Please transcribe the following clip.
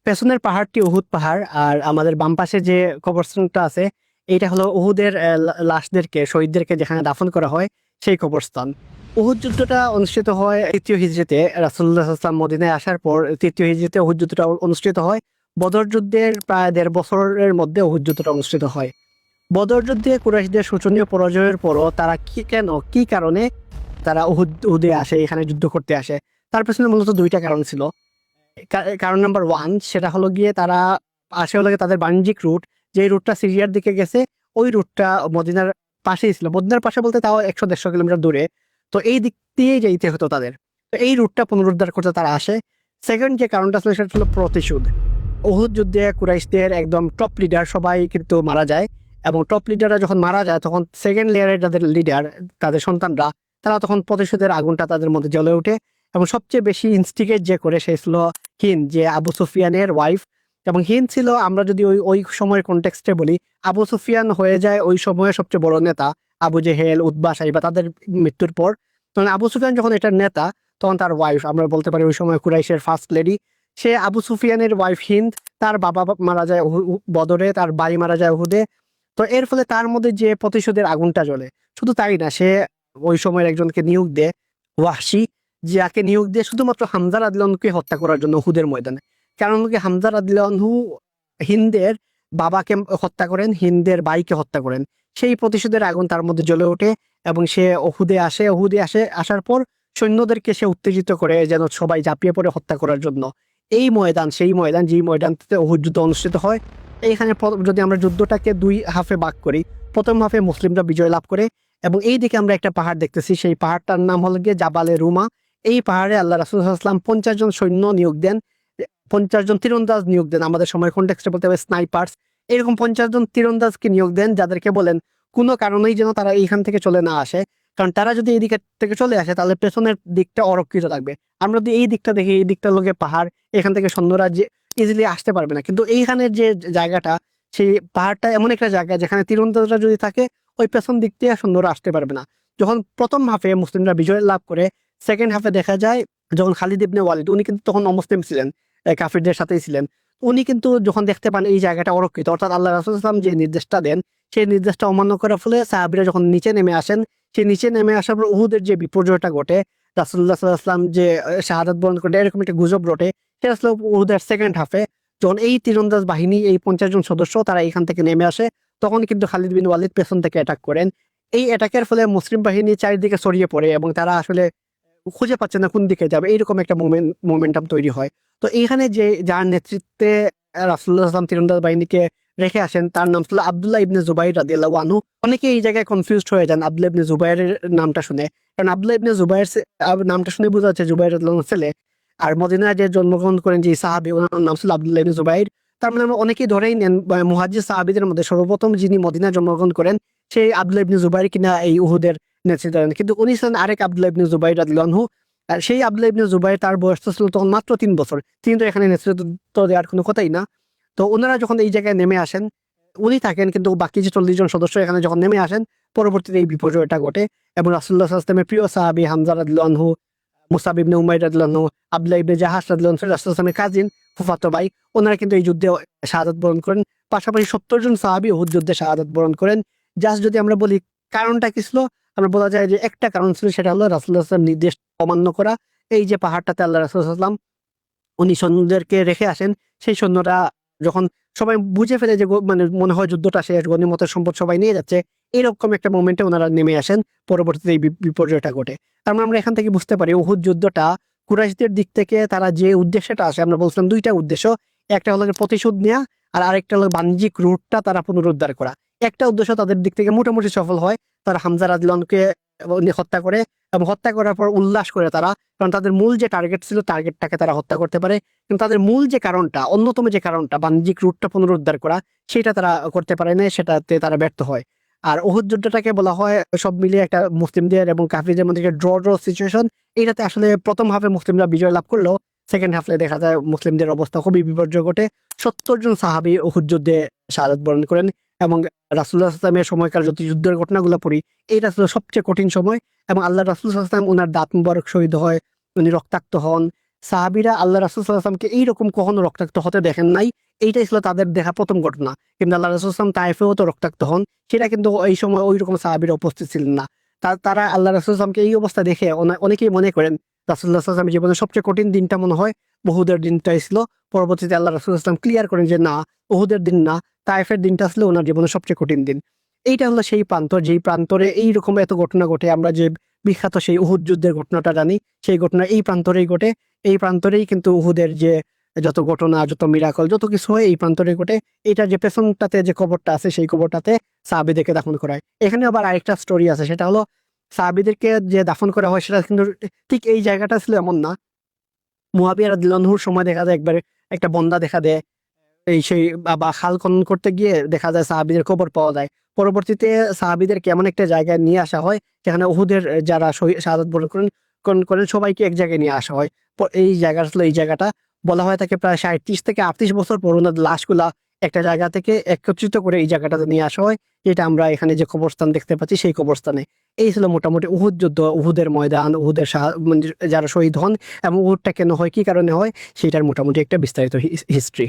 পেছনের পাহাড়টি উহুদ পাহাড়, আর আমাদের বাম পাশে যে কবরস্থানটা আছে এইটা হলো উহুদের লাশদেরকে, শহীদদেরকে যেখানে দাফন করা হয় সেই কবরস্থান। উহুদ যুদ্ধটা অনুষ্ঠিত হয় 3য় হিজরিতে, রাসূলুল্লাহ সাল্লাল্লাহু আলাইহি ওয়াসাল্লাম মদিনায় আসার পর 3য় হিজরিতে উহুদ যুদ্ধটা অনুষ্ঠিত হয়। বদর যুদ্ধের প্রায় 1.5 বছরের মধ্যে উহুদ যুদ্ধটা অনুষ্ঠিত হয়। বদর যুদ্ধে কুরাইশদের শোচনীয় পরাজয়ের পরও তারা কি কারণে তারা উহুদে আসে, এখানে যুদ্ধ করতে আসে, তার পেছনে মূলত দুইটা কারণ ছিল। কারণ নাম্বার ওয়ান, সেটা হলো গিয়ে তারা আসে হলো গিয়ে তাদের বাণিজ্যিক রুট, যে রুটটা সিরিয়ার দিকে গেছে ওই রুটটা মদিনার পাশেই ছিল। মদিনার পাশে বলতে তাও 100-150 কিলোমিটার দূরে। তো এই দিক দিয়েই যেতে হতো তাদের। তো এই রুটটা পুনরুদ্ধার করতে তারা আসে। সেকেন্ড যে কারণটা ছিল সেটা ছিল প্রতিশোধ। উহুদ যুদ্ধে কুরাইশদের একদম টপ লিডার সবাই কিন্তু মারা যায়, এবং টপ লিডাররা যখন মারা যায় তখন সেকেন্ড লেয়ারের যাদের লিডার, তাদের সন্তানরা, তারা তখন প্রতিশোধের আগুনটা তাদের মধ্যে জ্বলে ওঠে। এবং সবচেয়ে বেশি ইনস্টিগেট যে করে সে ছিল হিন্দ, যে আবু সুফিয়ানের ওয়াইফ। এবং হিন্দ ছিল, আমরা যদি ওই ওই সময়ের কনটেক্সটে বলি, আবু সুফিয়ান হয়ে যায় ওই সময়ের সবচেয়ে বড় নেতা। আবু জেহেল, উতবা, সাইবা তাদের মৃত্যুর পর তখন আবু সুফিয়ান যখন এটার নেতা, তখন তার ওয়াইফ, আমরা বলতে পারি ওই সময় কুরাইশের ফার্স্ট লেডি, সে আবু সুফিয়ানের ওয়াইফ হিন্দ, তার বাবা মারা যায় বদরে, তার ভাই মারা যায় উহুদে। তো এর ফলে তার মধ্যে যে প্রতিশোধের আগুনটা জ্বলে। শুধু তাই না, সে ওই সময়ের একজনকে নিয়োগ দেয়, ওয়াহশী, যাকে নিয়োগ দিয়ে শুধুমাত্র হামজা রাদিয়াল্লাহু হত্যা করার জন্য উহুদের ময়দানে। কারণ কি, হামজা রাদিয়াল্লাহু হিন্দের বাবাকে হত্যা করেন, হিন্দের ভাইকে হত্যা করেন। সেই প্রতিশোধের আগুন তার মধ্যে জ্বলে ওঠে এবং সে উহুদে আসার পর সৈন্যদেরকে সে উত্তেজিত করে যেন সবাই ঝাঁপিয়ে পড়ে হত্যা করার জন্য। এই ময়দান সেই ময়দান, যেই ময়দানটিতে উহুদ যুদ্ধ অনুষ্ঠিত হয়। এইখানে যদি আমরা যুদ্ধটাকে দুই হাফে ভাগ করি, প্রথম হাফে মুসলিমরা বিজয় লাভ করে, এবং এই দিকে আমরা একটা পাহাড় দেখতেছি, সেই পাহাড়টার নাম হলো গিয়ে জাবালে রুমা। এই পাহাড়ে আল্লাহ রাসূল সাল্লাল্লাহু আলাইহি ওয়াসাল্লাম 50 জন সৈন্য নিয়োগ দেন, 50 জন তীরন্দাজ নিয়োগ দেন, আমাদের সময় কনটেক্সটে বলতে হবে স্নাইপার্স। এরকম 50 জন তীরন্দাজকে নিয়োগ দেন, যাদেরকে বলেন কোনো কারণেই যেন তারা এইখান থেকে চলে না আসে। কারণ তারা যদি এই দিক থেকে চলে আসে তাহলে পেছনের দিকটা অরক্ষিত থাকবে। আমরা যদি এই দিকটা দেখি, এই দিকটা লোকে পাহাড়, এখান থেকে সৈন্যরা যে ইজিলি আসতে পারবে না। কিন্তু এইখানের যে জায়গাটা, সেই পাহাড়টা এমন একটা জায়গা যেখানে তীরন্দাজরা যদি থাকে ওই পেছন দিক দিয়ে সৈন্যরা আসতে পারবে না। যখন প্রথম হাফে মুসলিমরা বিজয় লাভ করে, সেকেন্ড হাফে দেখা যায় যখন খালিদ ইবনে ওয়ালিদ, উনি কিন্তু তখন অমুসলিম ছিলেন, কাফিরদের সাথেই ছিলেন। উনি কিন্তু যখন দেখতে পান এই জায়গাটা অরক্ষিত, অর্থাৎ আল্লাহ রাসূল সাল্লাল্লাহু আলাইহি ওয়াসাল্লাম যে নির্দেশটা দেন সেই নির্দেশটা অমান্য করার ফলে সাহাবীরা যখন নিচে নেমে আসেন, সেই নিচে নেমে আসার পর উহুদের যে বিপর্যয়টা ঘটে, রাসূলুল্লাহ সাল্লাল্লাহু আলাইহি ওয়াসাল্লাম যে শাহাদাত বরণ করে এরকম একটা গুজব রটে, সেটা আসলে উহুদের সেকেন্ড হাফে যখন এই তীরন্দাজ বাহিনী, এই 50 জন সদস্য তারা এখান থেকে নেমে আসে, তখন কিন্তু খালিদ বিন ওয়ালিদ পেছন থেকে অ্যাটাক করেন। এই অ্যাটাকের ফলে মুসলিম বাহিনী চারিদিকে ছড়িয়ে পড়ে এবং তারা আসলে খুঁজে পাচ্ছে না কোন দিকে যাবে, এইরকম একটা মোমেন্টাম তৈরি হয়। তো এইখানে যে যার নেতৃত্বে রাসূলুল্লাহ সাল্লাল্লাহু আলাইহি ওয়াসাল্লাম তীরন্দাজ বাহিনীকে রেখে আসেন, তার নাম ছিল আব্দুল্লাহ ইবনে জুবাইর রাদিয়াল্লাহু আনহু। অনেকে এই জায়গায় কনফিউজড হয়ে যান আব্দুল্লাহ ইবনে জুবাইরের নামটা শুনে, কারণ আব্দুল্লাহ ইবনে জুবাইর নামটা শুনে বোঝা যাচ্ছে জুবাইর রাদিয়াল্লাহু আনহু ছেলে। আর মদিনায় যে জন্মগ্রহণ করেন যে সাহাবী, ওনার নাম ছিল আব্দুল্লাহ ইবনে জুবাইর। তার মানে আমরা অনেকেই ধরেই নেন মুহাজ্জির সাহাবীদের মধ্যে সর্বপ্রথম যিনি মদিনায় জন্মগ্রহণ করেন সেই আব্দুল্লাহ ইবনে জুবাইর কিনা এই উহুদের নেতৃত্ব দেন। কিন্তু উনি ছিলেন আরেক আব্দুল্লাহ ইবনে জুবাইর রাদিয়াল্লাহু আনহু। আর সেই আব্দুল্লাহ ইবনে জুবাইর, তার বয়স ছিল তখন মাত্র 3 বছর। তিনি তো এখানে নেতৃত্ব দেওয়ার কোনো কথাই না। তো ওনারা যখন এই জায়গায় নেমে আসেন, উনি থাকেন, কিন্তু বাকি যে 40 জন সদস্য এখানে যখন নেমে আসেন, পরবর্তীতে এই বিপর্যয়টা ঘটে এবং রাসূলুল্লাহ সাল্লাল্লাহু আলাইহি ওয়াসাল্লামের প্রিয় সাহাবী হামজা রাদিয়াল্লাহু আনহু, মুসাব ইবনে উমাইর রাদিয়াল্লাহু আনহু, আব্দুল্লাহ ইবনে জাহাশ রাদিয়াল্লাহু আনহু, রাসূলুল্লাহ সাল্লাল্লাহু আলাইহি ওয়াসাল্লামের কাজিন, ফুফাতো ভাই, ওনারা কিন্তু এই যুদ্ধে শাহাদাত বরণ করেন। পাশাপাশি 70 জন সাহাবী উহুদ যুদ্ধে শাহাদাত বরণ করেন। জাস্ট যদি আমরা বলি কারণটা কি ছিল, আমরা বলা যায় যে একটা কারণ ছিল, সেটা হলো রাসূলুল্লাহ সাল্লাল্লাহু আলাইহি ওয়াসাল্লাম নির্দেশ অমান্য করা। এই যে পাহাড়টাতে আল্লাহ রাসূল সাল্লাল্লাহু আলাইহি ওয়াসাল্লাম উনি সৈন্যদেরকে রেখে আসেন, সেই সৈন্যরা যখন সবাই বুঝে ফেলে যে মানে মনে হয় যুদ্ধটা শেষ, গনিমতের সম্পদ সবাই নিয়ে যাচ্ছে, এরকম একটা মোমেন্টে ওনারা নেমে আসেন, পরবর্তীতে এই বিপর্যয়টা ঘটে। তার মানে আমরা এখান থেকে বুঝতে পারি উহুদ যুদ্ধটা কুরাইশদের দিক থেকে তারা যে উদ্দেশ্যটা আসে, আমরা বলছিলাম দুইটা উদ্দেশ্য, একটা হলো প্রতিশোধ নেওয়া, আর আরেকটা হলো বাণিজ্যিক রুটটা তারা পুনরুদ্ধার করা। একটা উদ্দেশ্য তাদের দিক থেকে মোটামুটি সফল হয়, তারা হামজা রাদিয়াল্লাহু আনহুকে হত্যা করে, এবং হত্যা করার পর উল্লাস করে তারা, কারণ তাদের মূল যে টার্গেট ছিল টার্গেটটাকে তারা হত্যা করতে পারে, কিন্তু তাদের মূল যে কারণটা, অন্যতম যে কারণটা বাণিজ্যিক রুটটা পুনরুদ্ধার করা, সেটা তারা করতে পারে না, সেটাতে তারা ব্যর্থ হয়। আর উহুদ যুদ্ধটাকে বলা হয় সব মিলিয়ে একটা মুসলিমদের এবং কাফিরদের মধ্যে একটা ড্র সিচুয়েশন। এটাতে আসলে প্রথম হাফে মুসলিমরা বিজয় লাভ করলেও সেকেন্ড হাফে দেখা যায় মুসলিমদের অবস্থা খুবই বিপর্যয় ঘটে। 70 জন সাহাবী উহুদ যুদ্ধে শাহাদাত বরণ করেন, এবং রাসূলুল্লাহ সাল্লাল্লাহু আলাইহি ওয়াসাল্লামের সময়কার যত যুদ্ধের ঘটনাগুলো পড়ি, এইটা ছিল সবচেয়ে কঠিন সময়। এবং আল্লাহ রাসূল সাল্লাল্লাহু আলাইহি ওয়াসাল্লাম ওনার দাঁত মুবারক শহীদ হয়, উনি রক্তাক্ত হন, সাহাবীরা আল্লাহ রাসূল সাল্লাল্লাহু আলাইহি ওয়াসাল্লামকে এইরকম কখনো রক্তাক্ত হতে দেখেন নাই। এইটাই ছিল তাদের দেখা প্রথম ঘটনা। কিন্তু আল্লাহ রাসূল সাল্লাল্লাহু আলাইহি ওয়াসাল্লাম তায়েফেও তো রক্তাক্ত হন। সেটা কিন্তু এই সময় ঐরকম সাহাবীরা উপস্থিত ছিলেন না। তারা আল্লাহ রাসূল সাল্লাল্লাহু আলাইহি ওয়াসাল্লামকে এই অবস্থা দেখে অনেকেই মনে করেন রাসূলুল্লাহ সাল্লাল্লাহু আলাইহি ওয়াসাল্লামের জীবনের সবচেয়ে কঠিন দিনটা মনে হয় উহুদের দিনটাই ছিল। পরবর্তীতে আল্লাহ রাসূল সাল্লাল্লাহু আলাইহি ওয়াসাল্লাম ক্লিয়ার করেন যে না, উহুদের দিন না, তায়েফের দিনটা ছিল ওনার জীবনের সবচেয়ে কঠিন দিন। এইটা হলো সেই প্রান্তর, যেই প্রান্তরে এইরকম এত ঘটনা ঘটে। আমরা যে বিখ্যাত সেই উহুদ যুদ্ধের ঘটনাটা জানি, সেই ঘটনা এই প্রান্তরেই ঘটে। এই প্রান্তরেই কিন্তু উহুদের যে যত ঘটনা, যত মিরাকল, যত কিছু হয় এই প্রান্তরে ঘটে। এইটার যে পেছনটাতে যে কবরটা আছে, সেই কবরটাতে সাহাবীদেরকে দাফন করা হয়। এখানে আবার আরেকটা স্টোরি আছে, সেটা হলো সাহাবীদেরকে যে দাফন করা হয় সেটা কিন্তু ঠিক এই জায়গাটা ছিল এমন না। মুয়াবিয়া রাদিয়াল্লাহু আনহুর সময় দেখা যায় একবারে একটা বন্যা দেখা দেয়। এই সেই বা খাল খনন করতে গিয়ে দেখা যায় সাহাবীদের কবর পাওয়া যায়। পরবর্তীতে সাহাবীদেরকে এমন একটা জায়গায় নিয়ে আসা হয় যেখানে উহুদের যারা শাহাদাত বরণ করেন সবাইকে এক জায়গায় নিয়ে আসা হয়। এই জায়গাটা ছিল, এই জায়গাটা বলা হয় থাকে প্রায় ৩৭ থেকে ৩৮ বছর পর ওনাদের লাশগুলা একটা জায়গা থেকে একত্রিত করে এই জায়গাটাতে নিয়ে আসা হয়। যেটা আমরা এখানে যে কবরস্থান দেখতে পাচ্ছি সেই কবরস্থানে। এই ছিল মোটামুটি উহুদ যুদ্ধ, উহুদের ময়দান, উহুদের মানে যারা শহীদ হন এবং উহুদটা কেন হয়, কি কারণে হয়, সেটার মোটামুটি একটা বিস্তারিত হিস্ট্রি।